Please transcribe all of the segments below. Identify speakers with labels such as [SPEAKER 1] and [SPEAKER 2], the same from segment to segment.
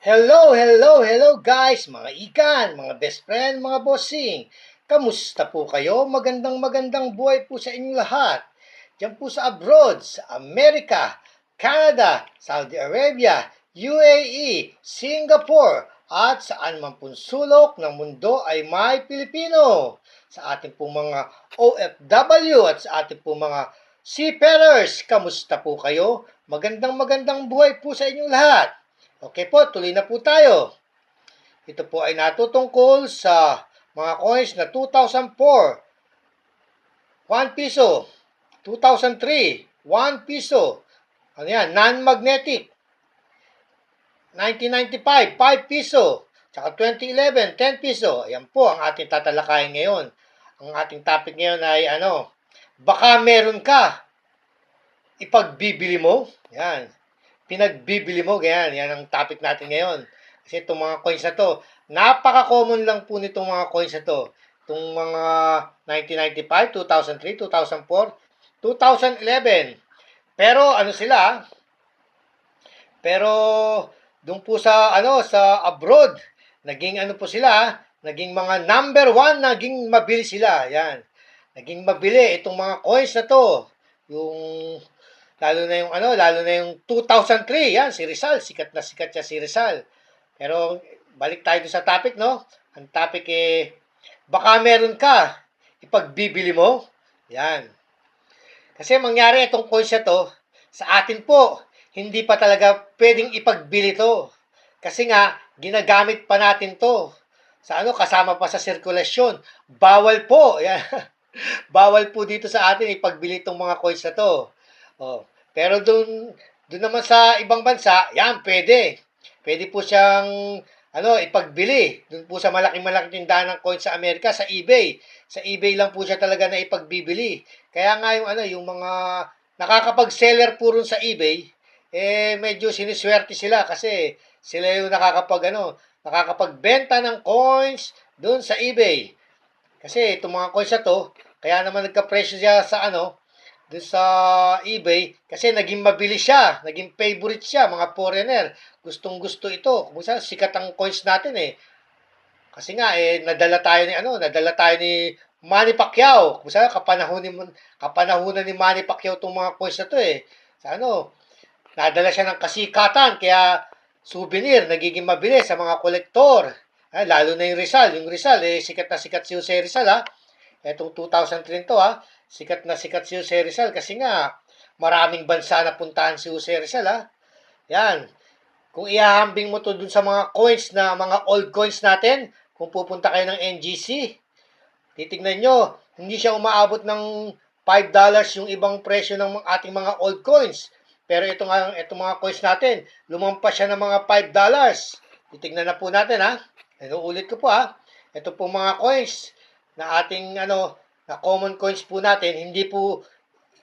[SPEAKER 1] Hello guys, mga ikan, mga best friend, mga bossing. Kamusta po kayo? Magandang buhay po sa inyong lahat. Diyan po sa abroad, sa Amerika, Canada, Saudi Arabia, UAE, Singapore, at saan man pong sulok ng mundo ay may Pilipino. Sa ating po mga OFW at sa ating po mga seafarers, kamusta po kayo? Magandang buhay po sa inyong lahat. Okay po, tuloy na po tayo. Ito po ay natutungkol sa mga coins na 2004, 1 piso, 2003, 1 piso. Ano yan? Non-magnetic. 1995, 5 piso. Tsaka 2011, 10 piso. Ayan po ang ating tatalakayin ngayon. Ang ating topic ngayon ay baka meron ka, ipagbibili mo. Yan. Pinagbibili mo, ganyan. Yan ang topic natin ngayon. Kasi itong mga coins na to, napaka-common lang po nitong mga coins na to. Itong mga 1995, 2003, 2004, 2011. Pero ano sila? Pero doon po sa sa abroad, naging po sila, naging mga number one, naging mabili sila. Yan. Naging mabili itong mga coins na to. Yung lalo na yung 2003, yan, si Rizal, sikat na sikat siya si Rizal. Pero, balik tayo sa topic, no? Ang topic baka meron ka, ipagbibili mo, yan. Kasi mangyari itong coins na to, sa atin po, hindi pa talaga pwedeng ipagbili to. Kasi nga, ginagamit pa natin to. Sa kasama pa sa sirkulasyon. Bawal po, yan. Bawal po dito sa atin ipagbili itong mga coins na to. Oh. Pero doon naman sa ibang bansa, yan, pwede. Pwede po siyang ipagbili. Doon po sa malaking tindahan ng coins sa Amerika, sa eBay. Sa eBay lang po siya talaga na ipagbibili. Kaya nga yung mga nakakapag-seller po rin sa eBay, medyo siniswerte sila kasi sila yung nakakapagbenta ng coins doon sa eBay. Kasi itong mga coins na to, kaya naman nagka-presyo siya sa doon sa eBay kasi naging mabilis siya, naging favorite siya, mga foreigner. Gustong-gusto ito. Kung saan sikat ang coins natin Kasi nga nadala tayo ni Manny Pacquiao. Kung saan kapanahunan ni Manny Pacquiao tong mga coins na to Sa nadala siya ng kasikatan kaya souvenir nagiging mabilis sa mga kolektor. Lalo na yung Rizal. Yung Rizal, sikat na sikat si Jose Rizal, Etong 2003 to, sikat na sikat si Jose Rizal kasi nga maraming bansa na puntahan si Jose Rizal, Yan. Kung ihahambing mo to dun sa mga coins na mga old coins natin, kung pupunta kayo ng NGC, titignan nyo, hindi siya umaabot ng $5 yung ibang presyo ng ating mga old coins. Pero itong mga coins natin, lumampas siya ng mga $5. Titignan na po natin, Inuulit ko po, Ito po mga coins na ating na common coins po natin, hindi po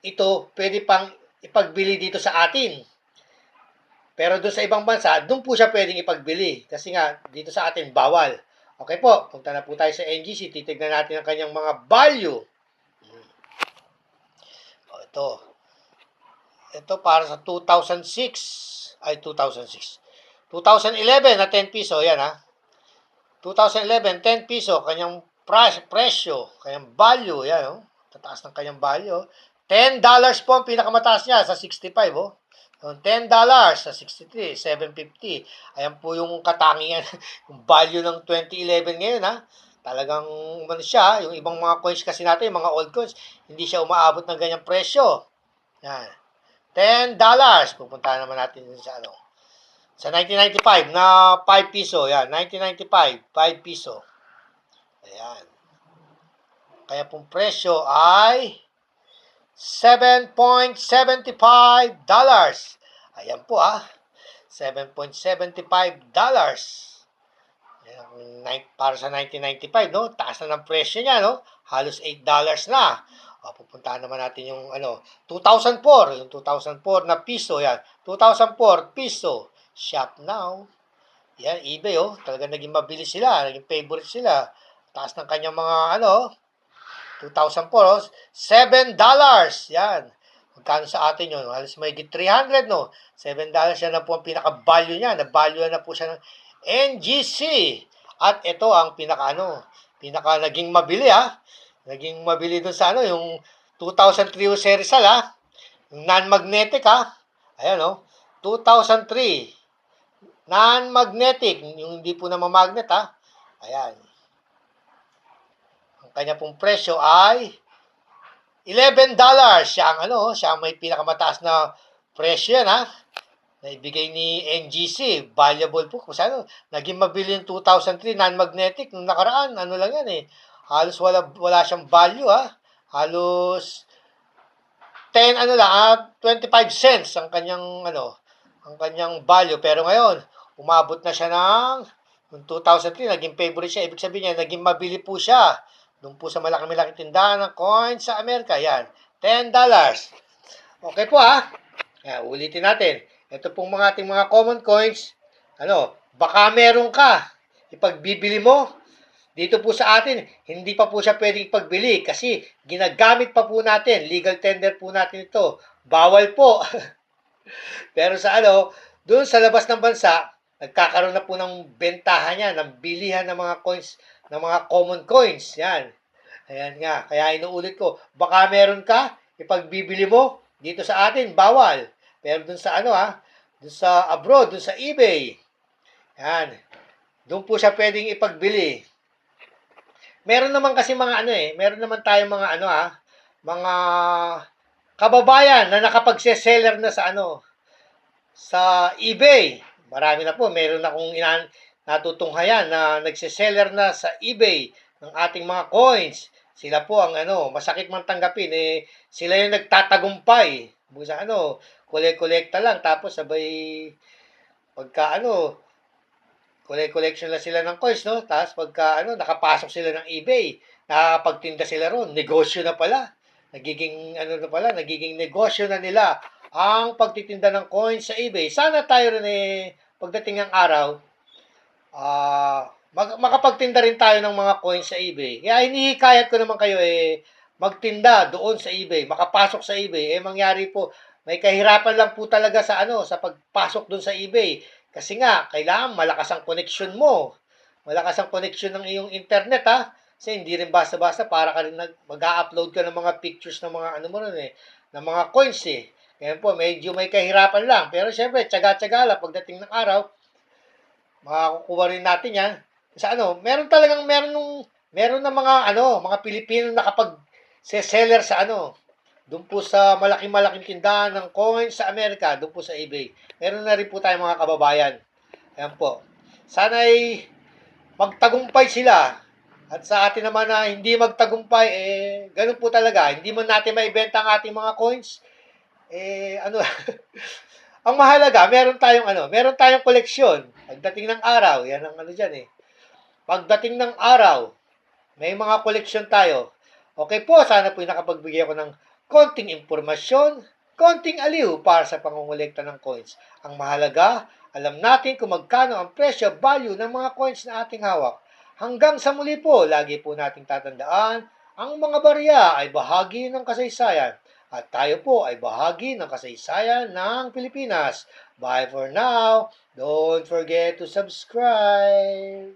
[SPEAKER 1] ito pwede pang ipagbili dito sa atin. Pero doon sa ibang bansa, doon po siya pwedeng ipagbili. Kasi nga, dito sa atin, bawal. Okay po, punta na po tayo sa NGC, titignan natin ang kanyang mga value. Ito. Ito para sa 2006. 2011 na 10 piso, yan 2011, 10 piso, kanyang presyo, kanyang value, yan tataas ng kanyang value. $10 po ang pinakamataas niya sa 65, $10 sa 63, 750. Ayan po yung katangian, yung value ng 2011 ngayon, Talagang siya, yung ibang mga coins kasi natin, yung mga old coins, hindi siya umaabot ng ganyang presyo. Yan. $10. Pupuntahan naman natin sa sa 1995 na 5 piso. Yan, 1995, 5 piso. Ayan. Kaya pong presyo ay $7.75. Ayan po $7.75. Para sa 1995, no? Taas na ng presyo niya, no? Halos $8 na. Pupuntahan naman natin yung 2004, yung 2004 na piso, yan. 2004 piso. Shop now. Yan, eBay, talagang naging mabilis sila, naging favorite sila. Taas ng kanyang mga 2004, $7. Yan. Magkano sa atin yun? Halos mahigit 300, no? $7 yan na po ang pinaka-value niya. Na-value na po siya ng NGC. At ito ang pinaka naging mabili, ha? Naging mabili dun sa yung 2003 Jose Rizal, ha? Yung non-magnetic, ha? Ayan, no? 2003. Non-magnetic. Yung hindi po na magnet, ha? Ayan. Ang kanya pong presyo ay $11. Siya ang may pinakamataas na presyo yan, ha? Na ibigay ni NGC. Valuable po. Kung saan, naging mabili yung 2003 non-magnetic. Nung nakaraan, lang yan eh. Halos wala siyang value, ha? Halos 25 cents ang kanyang value. Pero ngayon, umabot na siya ng yung 2003, naging favorite siya. Ibig sabihin niya, naging mabili po siya. Doon po sa malaki-malaki tindahan ng coins sa Amerika. Yan, $10. Okay po, ha? Yan, ulitin natin. Ito pong ating mga common coins. Baka meron ka. Ipagbibili mo. Dito po sa atin, hindi pa po siya pwedeng ipagbili kasi ginagamit pa po natin. Legal tender po natin ito. Bawal po. Pero doon sa labas ng bansa, nagkakaroon na po ng bentahan yan, ng bilihan ng mga coins, ng mga common coins. Yan. Ayan nga. Kaya inuulit ko, baka meron ka, ipagbibili mo, dito sa atin, bawal. Pero dun sa dun sa abroad, dun sa eBay. Yan. Doon po siya pwedeng ipagbili. Meron naman kasi meron naman tayong mga mga kababayan na nakapagse-seller na sa eBay. Marami na po, meron akong natutunghayan na nagse-seller na sa eBay ng ating mga coins. Sila po ang masakit man tanggapin sila yung nagtatagumpay. Busa kolekta lang tapos sabay pagka collection lang sila ng coins, no? Tapos pagka nakapasok sila ng eBay, nakakapagtinda sila ron, negosyo na pala. Nagiging negosyo na nila ang pagtitinda ng coins sa eBay. Sana tayo rin pagdating ng araw, makapagtinda rin tayo ng mga coins sa eBay. Kaya hinihikayat ko naman kayo magtinda doon sa eBay, makapasok sa eBay. Mangyari po, may kahirapan lang po talaga sa sa pagpasok doon sa eBay. Kasi nga, kailangan malakas ang connection mo. Malakas ang connection ng iyong internet, ha? Kasi hindi rin basta-basta para ka rin mag-upload ka ng mga pictures ng mga ng mga coins Kaya po, medyo may kahirapan lang. Pero syempre, tsaga-tsaga lang pagdating ng araw, makakukuha rin natin yan. Sa meron na mga Pilipino na kapag seller sa doon po sa malaking tindahan ng coins sa Amerika, doon po sa eBay. Meron na rin po tayong mga kababayan. Ayan po. Sana'y magtagumpay sila. At sa atin naman na hindi magtagumpay, ganun po talaga. Hindi man natin maibenta ang ating mga coins. Ang mahalaga, meron tayong koleksyon. Pagdating ng araw, yan ang dyan Pagdating ng araw, may mga koleksyon tayo. Okay po, sana po nakapagbigay ako ng konting impormasyon, konting aliw para sa pangongolekta ng coins. Ang mahalaga, alam natin kung magkano ang presyo, value ng mga coins na ating hawak. Hanggang sa muli po, lagi po nating tatandaan, ang mga barya ay bahagi ng kasaysayan at tayo po ay bahagi ng kasaysayan ng Pilipinas. Bye for now. Don't forget to subscribe.